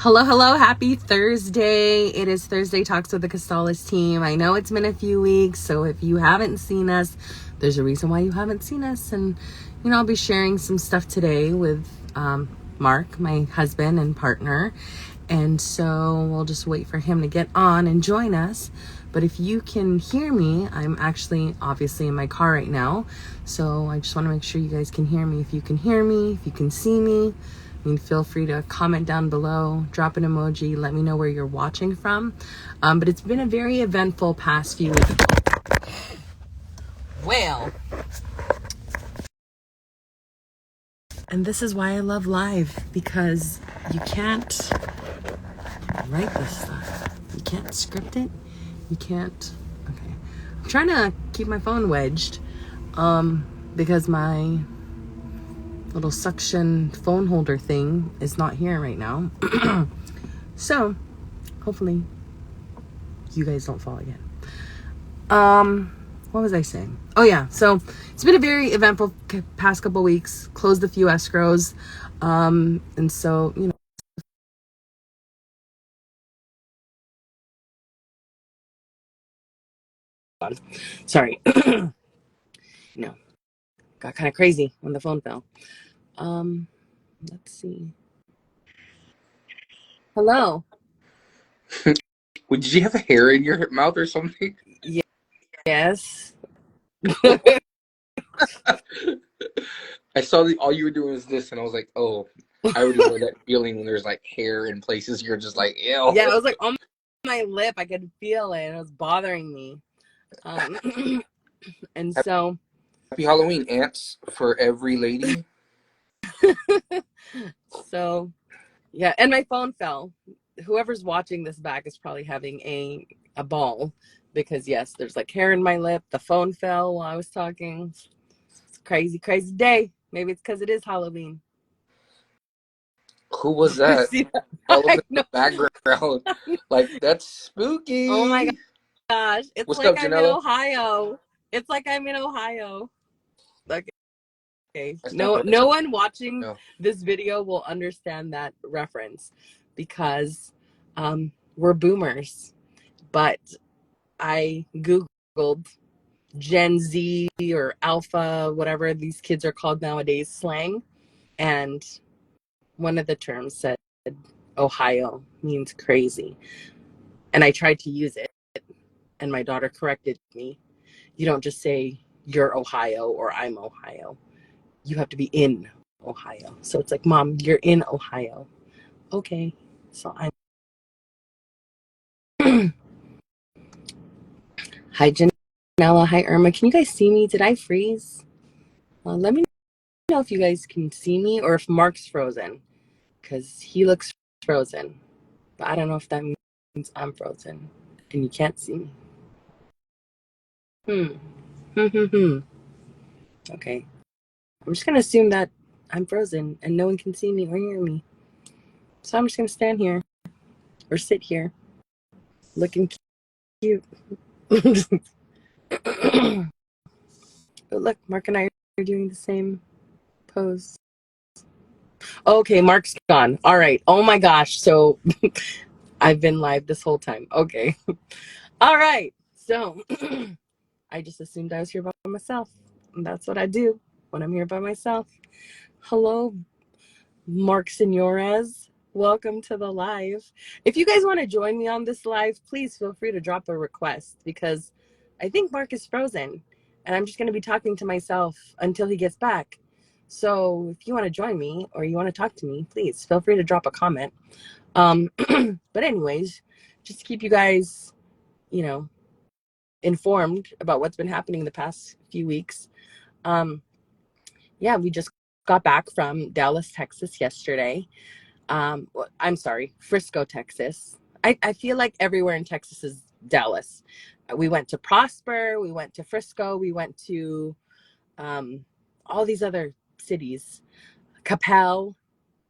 Hello, happy Thursday. It is Thursday Talks with the Costales team. I know it's been a few weeks, so if you haven't seen us, there's a reason why you haven't seen us. And, I'll be sharing some stuff today with Marc, my husband and partner. And so we'll just wait for him to get on and join us. But if you can hear me, I'm actually obviously in my car right now. So I just want to make sure you guys can hear me. If you can hear me, if you can see me, feel free to comment down below, drop an emoji, let me know where you're watching from. But it's been a very eventful past few weeks. Well, and this is why I love live, because you can't write this stuff. You can't script it. You can't. Okay. I'm trying to keep my phone wedged because my little suction phone holder thing is not here right now. So hopefully you guys don't fall again. What was I saying? Oh yeah, so it's been a very eventful past couple weeks. Closed a few escrows, and so sorry. Got kind of crazy when the phone fell. Let's see. Hello. Did you have a hair in your mouth or something? Yes. I saw that all you were doing was this, and I was like, oh, I already know that feeling when there's like hair in places you're just like, ew. Yeah, it was like on my lip. I could feel it. It was bothering me. And so Happy Halloween, ants, for every lady. So yeah, and my phone fell. Whoever's watching this back is probably having a ball, because yes, there's like hair in my lip. The phone fell while I was talking. It's a crazy day. Maybe it's because it is Halloween. Who was that? See that? All of the background. Like, that's spooky. Oh my gosh. It's What's like up, I'm in Janella? Ohio. It's like I'm in Ohio. Okay. That's No one watching no. this video will understand that reference, because we're boomers. But I Googled Gen Z or Alpha, whatever these kids are called nowadays, slang. And one of the terms said Ohio means crazy. And I tried to use it, and my daughter corrected me. You don't just say you're Ohio or I'm Ohio. You have to be in Ohio. So it's like, Mom, you're in Ohio. Okay. So I'm. Hi, Janella. Hi, Irma. Can you guys see me? Did I freeze? Let me know if you guys can see me or if Marc's frozen, because he looks frozen. But I don't know if that means I'm frozen and you can't see me. Okay. I'm just going to assume that I'm frozen and no one can see me or hear me. So I'm just going to stand here or sit here looking cute. But look, Marc and I are doing the same pose. Okay, Marc's gone. All right. Oh my gosh. So I've been live this whole time. Okay. All right. So I just assumed I was here by myself. And that's what I do when I'm here by myself. Hello, Marc Senores. Welcome to the live. If you guys want to join me on this live, please feel free to drop a request, because I think Marc is frozen and I'm just going to be talking to myself until he gets back. So if you want to join me or you want to talk to me, please feel free to drop a comment. But anyways, just to keep you guys, informed about what's been happening the past few weeks. We just got back from Dallas, Texas yesterday. I'm sorry, Frisco, Texas. I feel like everywhere in Texas is Dallas. We went to Prosper, we went to Frisco, we went to all these other cities, Capel.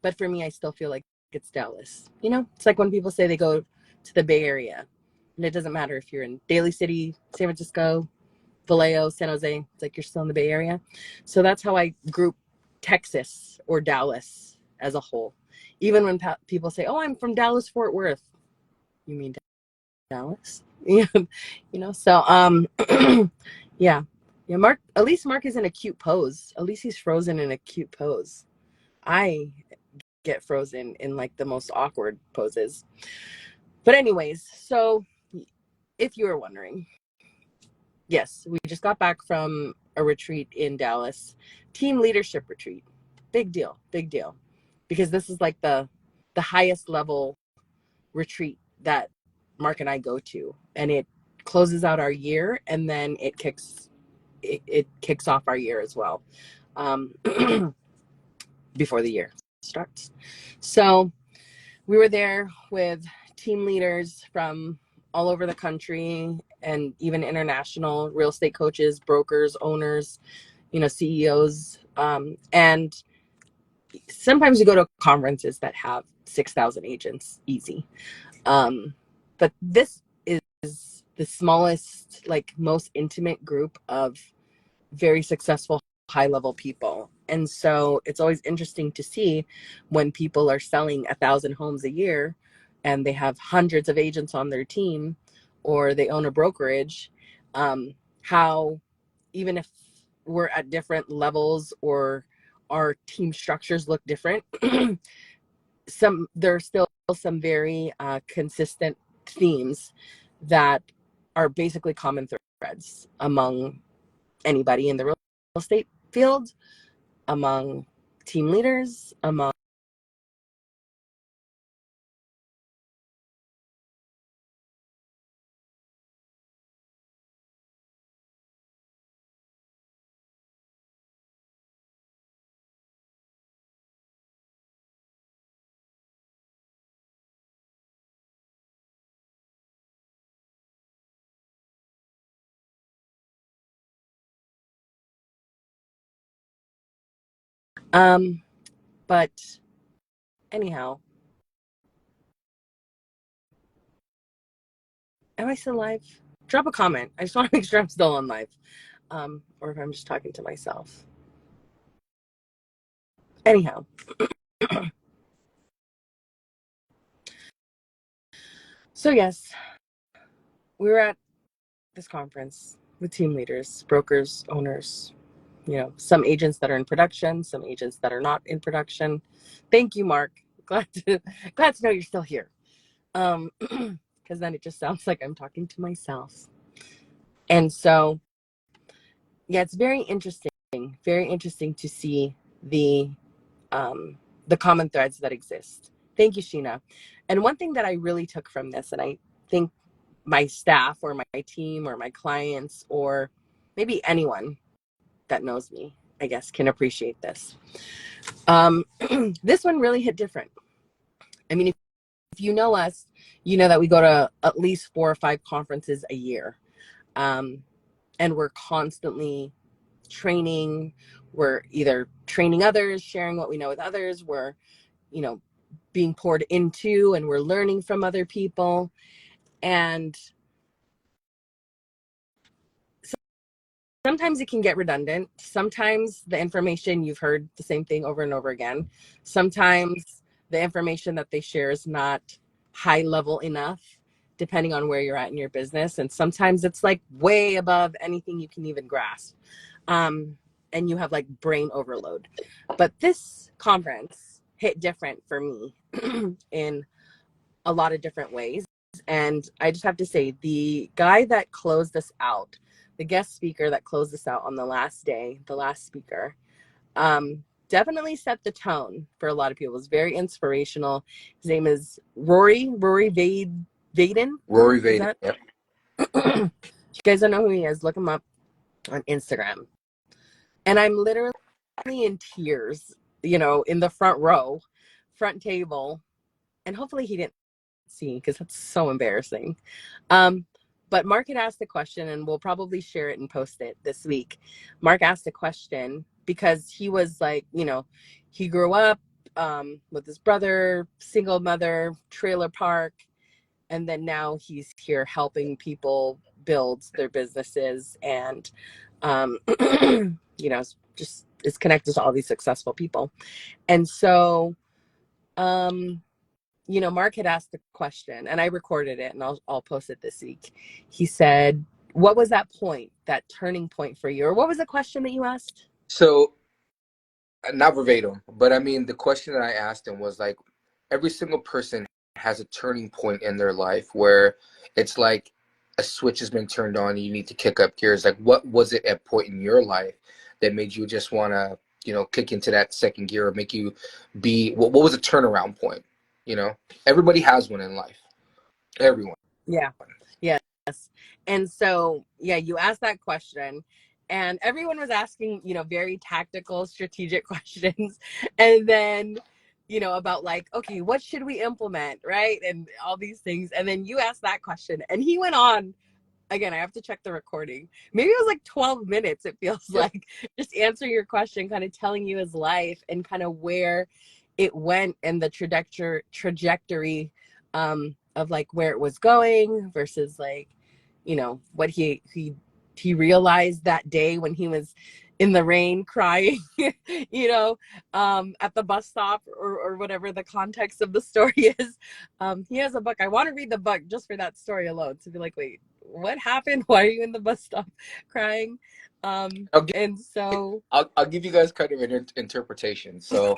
But for me, I still feel like it's Dallas. It's like when people say they go to the Bay Area, and it doesn't matter if you're in Daly City, San Francisco, Vallejo, San Jose. It's like you're still in the Bay Area. So that's how I group Texas or Dallas as a whole. even when people say, "Oh, I'm from Dallas Fort Worth," you mean Dallas? Yeah, So yeah, yeah. Marc, at least Marc is in a cute pose. At least he's frozen in a cute pose. I get frozen in like the most awkward poses. But anyways, so if you were wondering, yes, we just got back from a retreat in Dallas, team leadership retreat. Big deal, big deal, because this is like the highest level retreat that Marc and I go to, and it closes out our year, and then it kicks off our year as well, before the year starts. So we were there with team leaders from all over the country and even international real estate coaches, brokers, owners, CEOs. And sometimes you go to conferences that have 6,000 agents easy. But this is the smallest, like most intimate group of very successful high level people. And so it's always interesting to see when people are selling 1,000 homes a year and they have hundreds of agents on their team, or they own a brokerage, how even if we're at different levels or our team structures look different, there's still some very consistent themes that are basically common threads among anybody in the real estate field, among team leaders, among but anyhow, am I still live? Drop a comment. I just want to make sure I'm still on live, or if I'm just talking to myself. Anyhow, so yes, we were at this conference with team leaders, brokers, owners, some agents that are in production, some agents that are not in production. Thank you, Marc. Glad to know you're still here. Because then it just sounds like I'm talking to myself. And so, yeah, it's very interesting to see the common threads that exist. Thank you, Sheena. And one thing that I really took from this, and I think my staff or my team or my clients or maybe anyone that knows me, I guess, can appreciate this. This one really hit different. I mean, if you know us, you know that we go to at least 4 or 5 conferences a year. And we're constantly training. We're either training others, sharing what we know with others. We're, being poured into, and we're learning from other people. And sometimes it can get redundant. Sometimes the information, you've heard the same thing over and over again. Sometimes the information that they share is not high level enough, depending on where you're at in your business. And sometimes it's like way above anything you can even grasp. And you have like brain overload. But this conference hit different for me in a lot of different ways. And I just have to say, the guy that closed us out, the guest speaker that closed us out on the last day, the last speaker, definitely set the tone for a lot of people. It was very inspirational. His name is Rory Vaden. Rory Is Vaden. that? Yep. If you guys don't know who he is, look him up on Instagram. And I'm literally in tears, in the front row, front table. And hopefully he didn't see, because that's so embarrassing. But Marc had asked a question, and we'll probably share it and post it this week. Marc asked a question because he was like, he grew up with his brother, single mother, trailer park, and then now he's here helping people build their businesses, and just is connected to all these successful people. And so um, Mark had asked the question, and I recorded it, and I'll post it this week. He said, "What was that point, that turning point for you?" Or what was the question that you asked? So not verbatim, but I mean, the question that I asked him was like, every single person has a turning point in their life where it's like a switch has been turned on and you need to kick up gears. Like, what was it at point in your life that made you just want to, kick into that second gear or make you be, what was a turnaround point? You know, everybody has one in life. Everyone. Yeah. Yes. And so, yeah, you asked that question, and everyone was asking, very tactical, strategic questions. And then, about like, okay, what should we implement? Right. And all these things. And then you asked that question, and he went on. Again, I have to check the recording. Maybe it was like 12 minutes, it feels Yep. like, just answering your question, kind of telling you his life and kind of where it went and the trajectory of like where it was going versus like, what he realized that day when he was in the rain crying, at the bus stop, or whatever the context of the story is. He has a book. I want to read the book just for that story alone, to be like, wait, what happened? Why are you in the bus stop crying? I'll give, And so, I'll give you guys kind of an interpretation. So,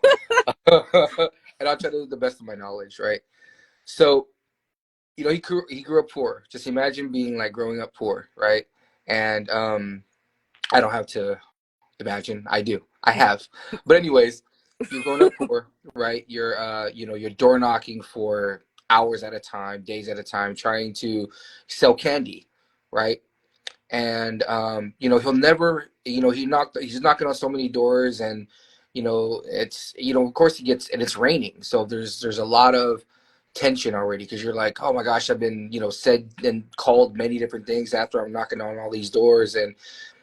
and I'll try to do the best of my knowledge, right? So, he grew up poor. Just imagine being like growing up poor, right? And I don't have to imagine. I do. I have. But anyways, you're growing up poor, right? You're door knocking for hours at a time, days at a time, trying to sell candy, right? And he'll never, he's knocking on so many doors, and it's, of course he gets, and it's raining, so there's a lot of tension already, because you're like, oh my gosh, I've been, said and called many different things after I'm knocking on all these doors. And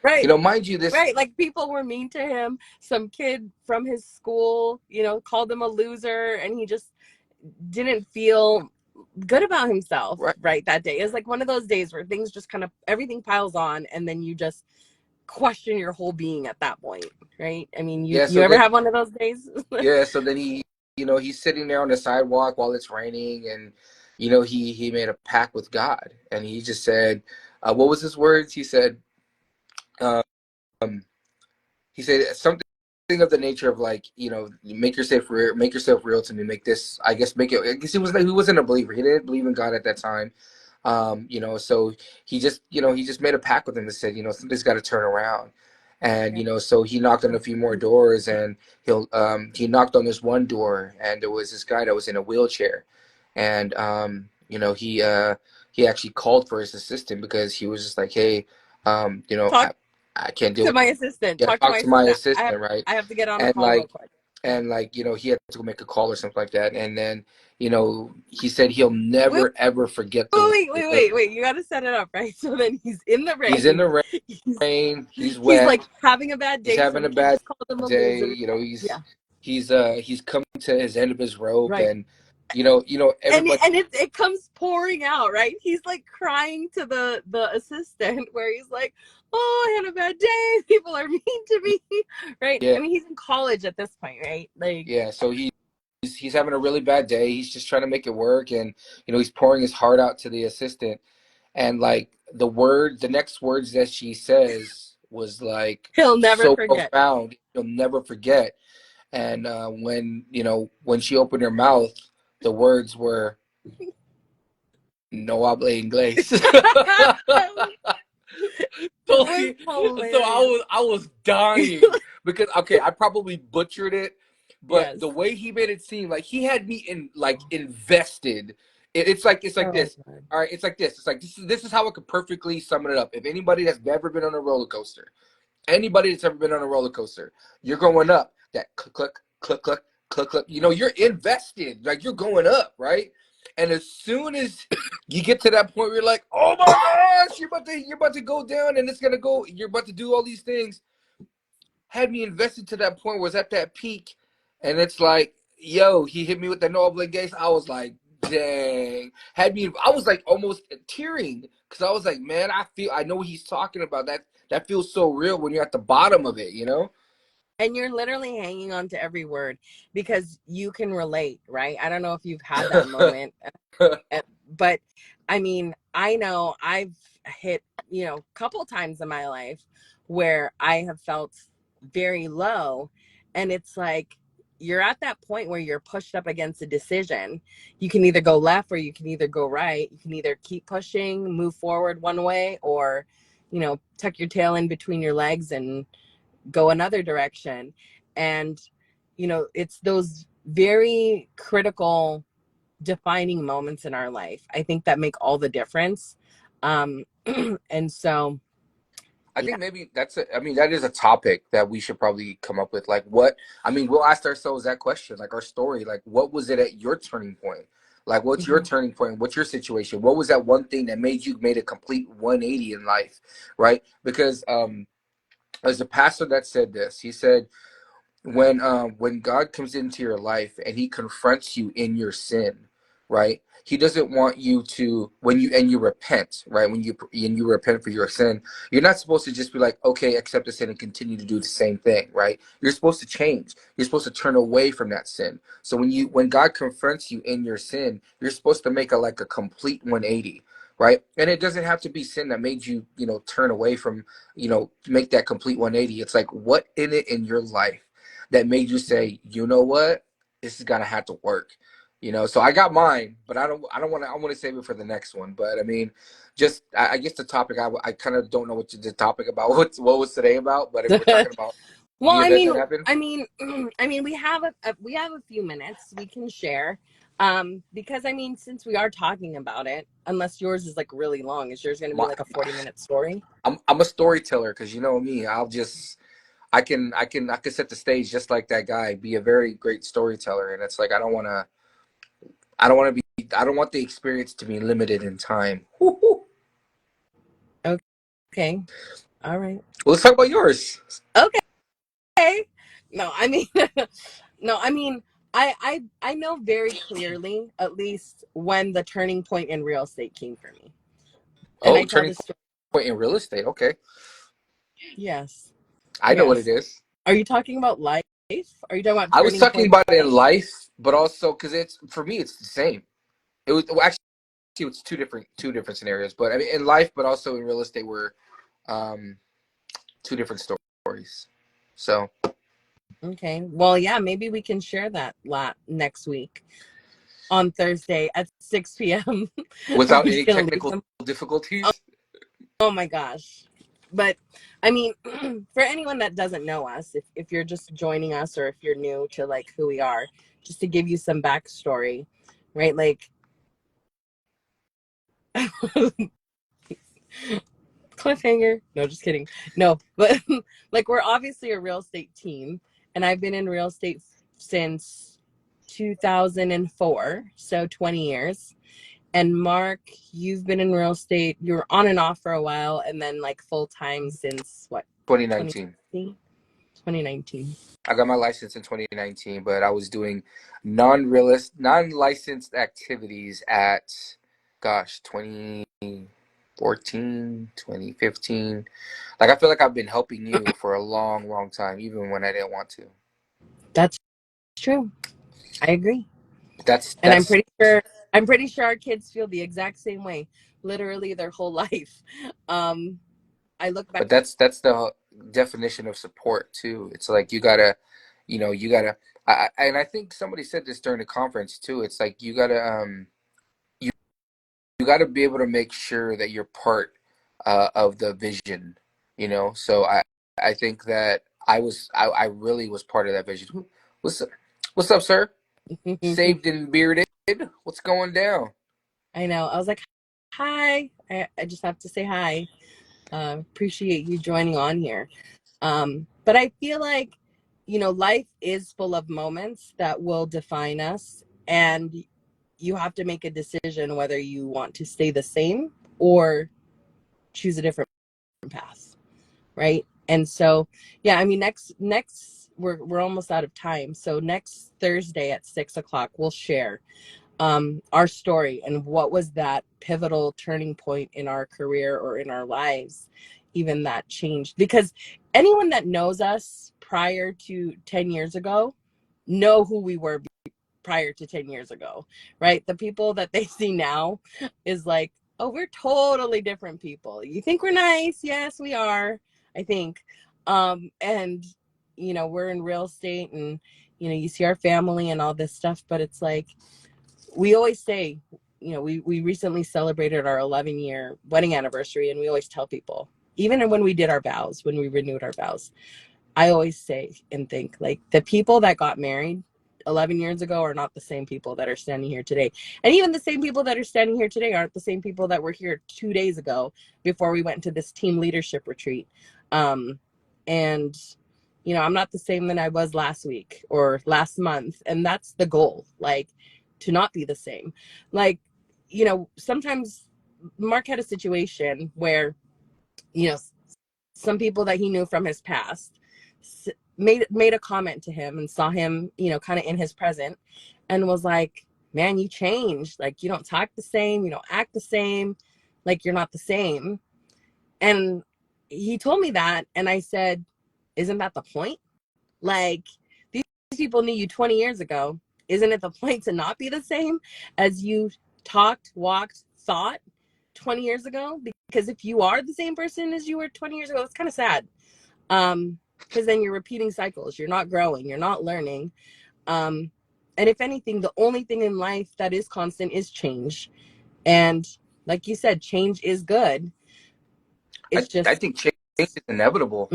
right, mind you, this, right. Like, people were mean to him. Some kid from his school, called him a loser, and he just didn't feel good about himself, right? right, that day. It's like one of those days where things just kind of, everything piles on, and then you just question your whole being at that point, right? I mean, you Yeah, you so ever then, have one of those days? he's sitting there on the sidewalk while it's raining, and he made a pact with God, and he just said, what was his words? He said, um, he said something of the nature of like, make yourself real to me, make this, I guess, make it, I guess he wasn't a believer, he didn't believe in God at that time. So he just made a pact with him and said, something's got to turn around. And so he knocked on a few more doors, and he knocked on this one door, and there was this guy that was in a wheelchair. And he actually called for his assistant, because he was just like, hey, Talk I can't deal to with, my assistant. yeah, Talk to talk my to my assistant. I have assistant, right? I have to get on a And call real like, quick. Yeah. he had to go make a call or something like that. And then, he said he'll Wait, never ever forget wait, wait, wait, wait. You got to set it up, right? So then he's in the he's in rain. the He's rain, he's he's wet, like having a bad he's day. having Some a kid bad just called him a day, loser. Yeah. he's come to his end of his rope, Right. and And everybody, it comes pouring out, right? He's like crying to the assistant, where he's like, "Oh, I had a bad day. People are mean to me." Right? yeah, I mean, he's in college at this point, right? Like, yeah. So he's having a really bad day. He's just trying to make it work, and he's pouring his heart out to the assistant. And like, the next words that she says was like he'll never so forget. profound, you'll never forget. And when she opened her mouth, the words were "No habla inglés." It so was he, so I hilarious. was I was dying, because okay, I probably butchered it, but the Yes. way he made it seem like he had me invested. It's like Oh this. God. All right, it's like this. It's like this is how I could perfectly sum it up. If anybody that's ever been on a roller coaster, anybody that's ever been on a roller coaster, you're going up. That click, click, click, click, click, click. You're invested. Like, you're going up, right? And as soon as you get to that point where you're like, oh my gosh, you're about to go down, and it's gonna go. You're about to do all these things. Had me invested to that point, was at that peak, and it's like, yo, he hit me with the no obligation. I was like, dang. I was like almost tearing, because I was like, man, I know what he's talking about. That feels so real when you're at the bottom of it, And you're literally hanging on to every word because you can relate, right? I don't know if you've had that moment, but I mean, I know I've hit, a couple times in my life where I have felt very low. And it's like, you're at that point where you're pushed up against a decision. You can either go left or you can either go right. You can either keep pushing, move forward one way, or, tuck your tail in between your legs and go another direction. And, it's those very critical defining moments in our life, I think, that make all the difference. And so, I yeah. think maybe I mean, that is a topic that we should probably come up with. Like, what, I mean, we'll ask ourselves that question, like our story, like, what was it at your turning point? Like, what's your Mhm. turning point? What's your situation? What was that one thing that made a complete 180 in life? Right. Because, there's a pastor that said this. He said, when God comes into your life and he confronts you in your sin, right? He doesn't want you to, you repent, right? When you repent for your sin, you're not supposed to just be like, okay, accept the sin and continue to do the same thing, right? You're supposed to change. You're supposed to turn away from that sin. So when God confronts you in your sin, you're supposed to make a complete 180, right? And it doesn't have to be sin that made you, turn away from, make that complete 180. It's like, what in it in your life that made you say, you know what, this is gonna have to work. So I got mine, but I want to save it for the next one. But I mean, just I guess the topic, I kind of don't know what the topic about, what was today about. But if we're talking about Well, the I event mean, that happened, I mean, I mean, we have a few minutes we can share, because I mean, since we are talking about it, unless yours is like really long, is yours going to be my like a 40-minute story? I'm a storyteller, because you know me, I can set the stage just like that guy, be a very great storyteller. And it's like, I don't want the experience to be limited in time. Well, Okay, all right, let's talk about yours. okay. No, I mean, no, I mean, I know very clearly, at least, when the turning point in real estate came for me, and Oh, I tell turning this story. point in real estate. Okay. Yes, I know what it yes. is. Are you talking about life? Are you talking about I was turning talking point about it in in life? life, but also because it's, for me, it's the same. It was, well, actually, it's two different scenarios. But I mean, in life, but also in real estate, were um, two different stories. So Okay. Well, yeah, maybe we can share that lot next week on Thursday at 6 p.m. I'm without just any gonna leave technical them. difficulties. Oh my gosh. But I mean, for anyone that doesn't know us, if you're just joining us or if you're new to like who we are, just to give you some backstory, right? Like cliffhanger. No, just kidding. No, but like we're obviously a real estate team, and I've been in real estate since 2004, so 20 years. And Mark, you've been in real estate. You were on and off for a while, and then like full time since what, 2019. 2020? 2019. I got my license in 2019, but I was doing non-licensed activities at, gosh, 2014, 2015. Like, I feel like I've been helping you for a long, long time, even when I didn't want to. That's true. I agree. That's And that's I'm pretty sure our kids feel the exact same way, literally their whole life. Um, I look back. but that's the definition of support too. It's like, you gotta. And I think somebody said this during the conference too. It's like, you you got to be able to make sure that you're part of the vision. So I think that I really was part of that vision. What's up, what's up, sir? Saved and bearded. What's going down? I know. I was like, hi. I just have to say hi. Appreciate you joining on here. But I feel like, life is full of moments that will define us, and you have to make a decision whether you want to stay the same or choose a different path, right? And so, yeah, I mean, next we're almost out of time. So next Thursday at 6 o'clock, we'll share our story and what was that pivotal turning point in our career or in our lives, even that changed. Because anyone that knows us prior to 10 years ago know who we were prior to 10 years ago, right? The people that they see now is like, oh, we're totally different people. You think we're nice? Yes, we are, I think. And, you know, we're in real estate and, you know, you see our family and all this stuff, but it's like, we always say, you know, we recently celebrated our 11-year wedding anniversary, and we always tell people, even when we did our vows, when we renewed our vows, I always say and think, like, the people that got married 11 years ago are not the same people that are standing here today. And even the same people that are standing here today aren't the same people that were here 2 days ago before we went to this team leadership retreat. And, you know, I'm not the same than I was last week or last month. And that's the goal, like, to not be the same. Like, you know, sometimes Marc had a situation where, you know, some people that he knew from his past made a comment to him and saw him, you know, kind of in his present, and was like, man, you changed. Like, you don't talk the same, you don't act the same, like, you're not the same. And he told me that, and I said, isn't that the point? Like, these people knew you 20 years ago. Isn't it the point to not be the same as you talked, walked, thought 20 years ago? Because if you are the same person as you were 20 years ago, it's kind of sad. Because then you're repeating cycles. You're not growing. You're not learning. And if anything, the only thing in life that is constant is change. And like you said, change is good. It's I just, think change is inevitable.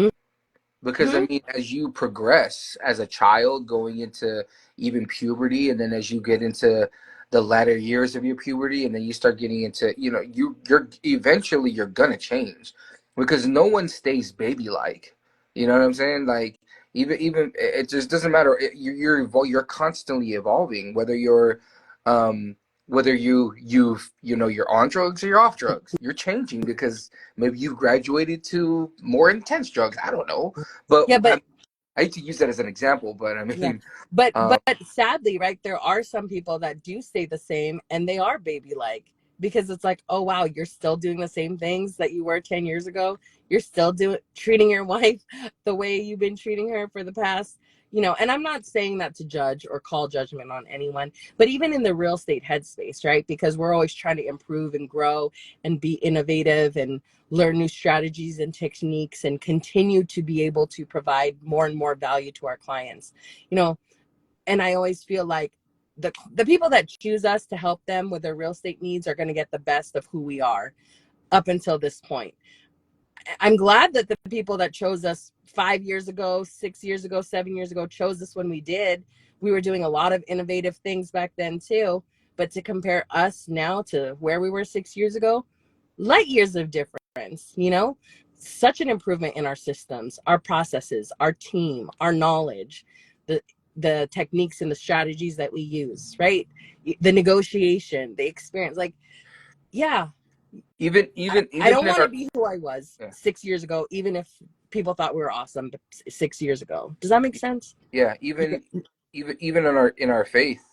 Because I mm-hmm. mean, as you progress as a child going into even puberty, and then as you get into the latter years of your puberty, and then you start getting into, you know, you're eventually you're gonna change, because no one stays baby like. You know what I'm saying? Like, even it just doesn't matter. You're constantly evolving, whether you're whether you know, you're on drugs or you're off drugs. You're changing because maybe you've graduated to more intense drugs. I don't know. But Yeah, but I hate to use that as an example, but I yeah, mean, but um, but sadly, right, there are some people that do stay the same, and they are baby like, because it's like, oh wow, you're still doing the same things that you were 10 years ago. You're still doing treating your wife the way you've been treating her for the past, you know. And I'm not saying that to judge or call judgment on anyone, but even in the real estate headspace, right? Because we're always trying to improve and grow and be innovative and learn new strategies and techniques and continue to be able to provide more and more value to our clients, you know. And I always feel like the people that choose us to help them with their real estate needs are going to get the best of who we are up until this point. I'm glad that the people that chose us 5 years ago, 6 years ago, 7 years ago chose us when we did. We were doing a lot of innovative things back then too. But to compare us now to where we were 6 years ago, light years of difference, you know, such an improvement in our systems, our processes, our team, our knowledge, the the techniques and the strategies that we use, right? The negotiation, the experience. Like, yeah, I even don't in want to our, be who I was yeah, 6 years ago, even if people thought we were awesome 6 years ago. Does that make sense? yeah, even in our faith,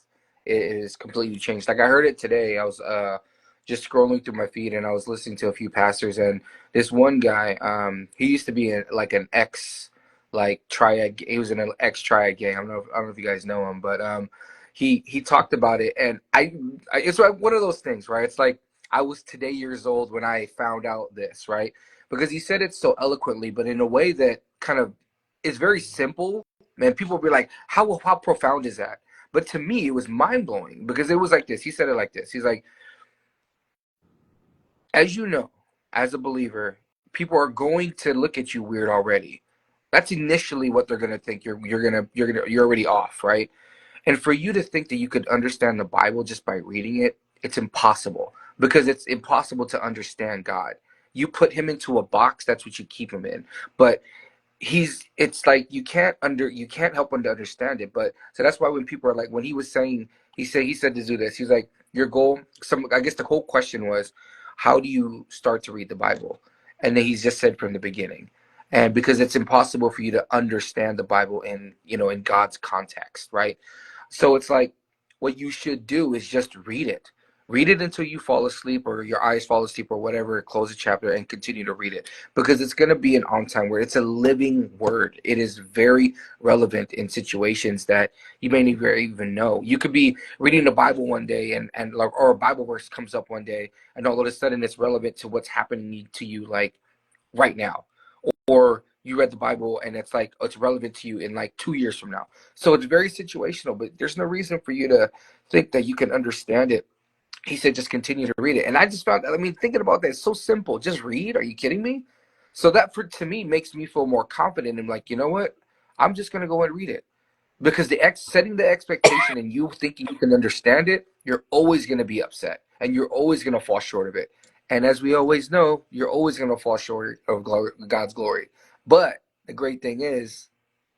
it is completely changed. Like, I heard it today. I was just scrolling through my feed, and I was listening to a few pastors, and this one guy, he used to be like an ex, like, triad. He was in an ex triad gang. I don't know if you guys know him, but he talked about it, and it's like one of those things, right? It's like, I was today years old when I found out this, right? Because he said it so eloquently, but in a way that kind of is very simple. Man, people will be like, how profound is that? But to me, it was mind blowing, because it was like this. He said it like this. He's like, as you know, as a believer, people are going to look at you weird already. That's initially what they're gonna think. You're already off, right? And for you to think that you could understand the Bible just by reading it, it's impossible, because it's impossible to understand God. You put him into a box, that's what you keep him in. But it's like you can't help but to understand it. But so that's why when people are like, when he was saying, he said to do this, he's like, your goal, some, I guess the whole question was, how do you start to read the Bible? And then he's just said from the beginning. And because it's impossible for you to understand the Bible in, you know, in God's context, right? So it's like, what you should do is just read it. Read it until you fall asleep or your eyes fall asleep or whatever. Close the chapter and continue to read it because it's going to be an on time word. It's a living word. It is very relevant in situations that you may never even know. You could be reading the Bible one day and or a Bible verse comes up one day and all of a sudden it's relevant to what's happening to you like right now. Or you read the Bible and it's like it's relevant to you in like 2 years from now. So it's very situational, but there's no reason for you to think that you can understand it. He said, just continue to read it. And I just found, I mean, thinking about that, it's so simple. Just read. Are you kidding me? So that to me makes me feel more confident and like, you know what? I'm just going to go and read it because setting the expectation and you thinking you can understand it, you're always going to be upset and you're always going to fall short of it. And as we always know, you're always going to fall short of God's glory. But the great thing is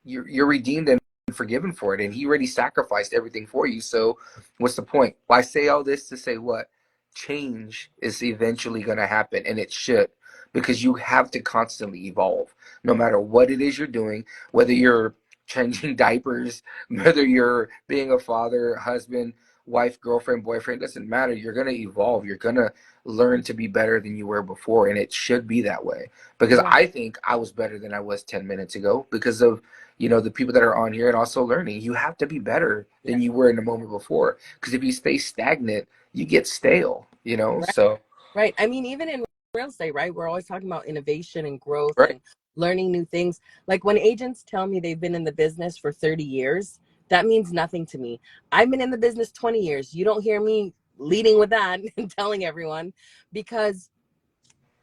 you're redeemed and forgiven for it, and he already sacrificed everything for you. So what's the point? Why say all this to say what? Change is eventually going to happen, and it should, because you have to constantly evolve no matter what it is you're doing, whether you're changing diapers, whether you're being a father, husband, wife, girlfriend, boyfriend, doesn't matter. You're going to evolve. You're going to learn to be better than you were before, and it should be that way, because Right. I think I was better than I was 10 minutes ago because of the people that are on here and also learning. You have to be better Yeah. than you were in the moment before, because if you stay stagnant you get stale. Right. So Right. I mean, even in real estate, right? We're always talking about innovation and growth right. and learning new things. Like when agents tell me they've been in the business for 30 years, that means nothing to me. I've been in the business 20 years. You don't hear me leading with that and telling everyone because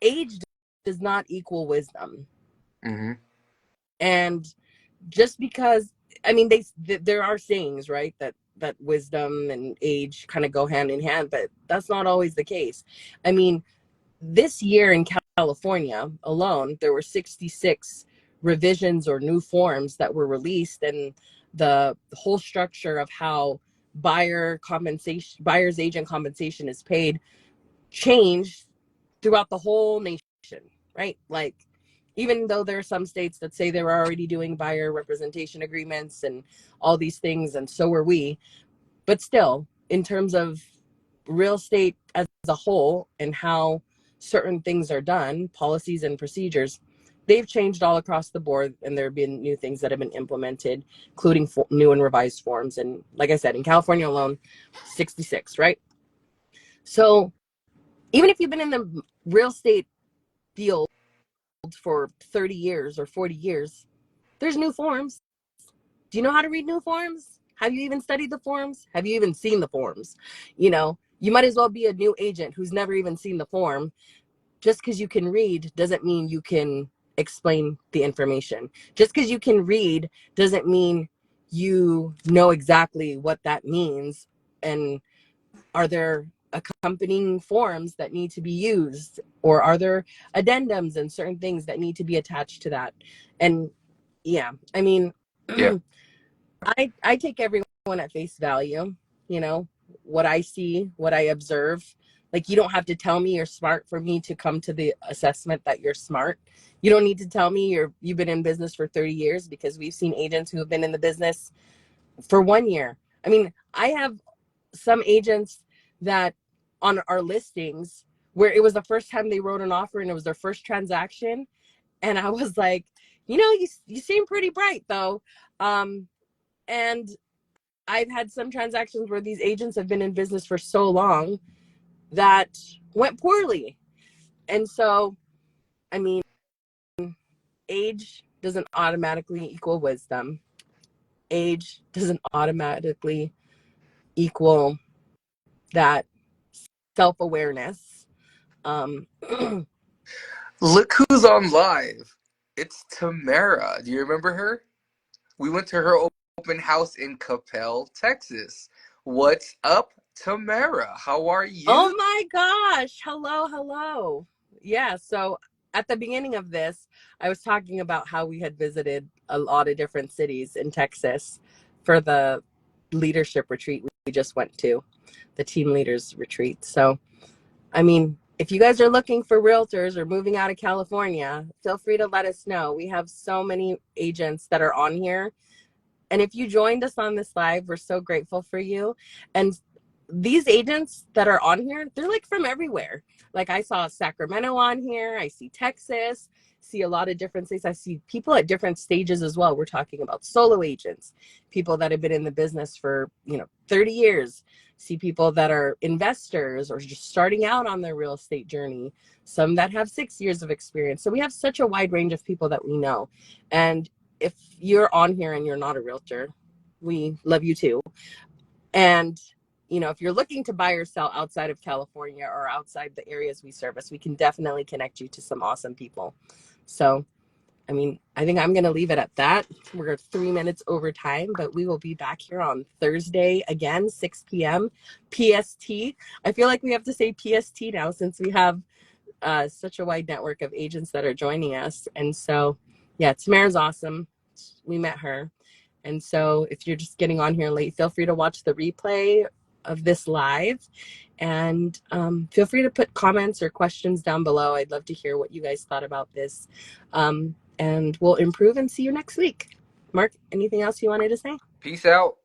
age does not equal wisdom. Hmm. And just because, I mean, there are sayings, right, that wisdom and age kind of go hand in hand, but that's not always the case. I mean, this year in California alone, there were 66 revisions or new forms that were released, and the whole structure of how buyer's agent compensation is paid changed throughout the whole nation, right? Like, even though there are some states that say they're already doing buyer representation agreements and all these things, and so are we, but still, in terms of real estate as a whole and how certain things are done, policies and procedures, they've changed all across the board, and there have been new things that have been implemented, including new and revised forms. And like I said, in California alone, 66, right? So even if you've been in the real estate field for 30 years or 40 years, there's new forms. Do you know how to read new forms? Have you even studied the forms? Have you even seen the forms? You might as well be a new agent who's never even seen the form. Just because you can read doesn't mean you can explain the information. Just because you can read doesn't mean you know exactly what that means. And are there accompanying forms that need to be used? Or are there addendums and certain things that need to be attached to that? And yeah, I mean, Yeah. I take everyone at face value, you know, what I see, what I observe. Like, you don't have to tell me you're smart for me to come to the assessment that you're smart. You don't need to tell me you've been in business for 30 years, because we've seen agents who have been in the business for 1 year. I mean, I have some agents that on our listings where it was the first time they wrote an offer and it was their first transaction, and I was like, you seem pretty bright though. And I've had some transactions where these agents have been in business for so long that went poorly. And so, I mean, age doesn't automatically equal wisdom. Age doesn't automatically equal that self-awareness. Um, Look who's on live. It's Tamara. Do you remember her? We went to her open house in Capel, Texas. What's up, Tamara? How are oh you? my gosh. Hello, hello. Yeah, so at the beginning of this, I was talking about how we had visited a lot of different cities in Texas for the leadership retreat we just went to, the team leaders retreat. So, I mean, if you guys are looking for realtors or moving out of California, feel free to let us know. We have so many agents that are on here. And if you joined us on this live, we're so grateful for you. And these agents that are on here, they're like from everywhere. Like I saw Sacramento on here, I see Texas, see a lot of different things. I see people at different stages as well. We're talking about solo agents, people that have been in the business for, 30 years, see people that are investors or just starting out on their real estate journey, some that have 6 years of experience. So we have such a wide range of people that we know. And if you're on here and you're not a realtor, we love you too. And if you're looking to buy or sell outside of California or outside the areas we service, we can definitely connect you to some awesome people. So, I think I'm going to leave it at that. We're 3 minutes over time, but we will be back here on Thursday again, 6 p.m. PST. I feel like we have to say PST now since we have such a wide network of agents that are joining us. And so, yeah, Tamara's awesome. We met her. And so if you're just getting on here late, feel free to watch the replay of this live, and feel free to put comments or questions down below. I'd love to hear what you guys thought about this, and we'll improve and see you next week. Mark, anything else you wanted to say? Peace out.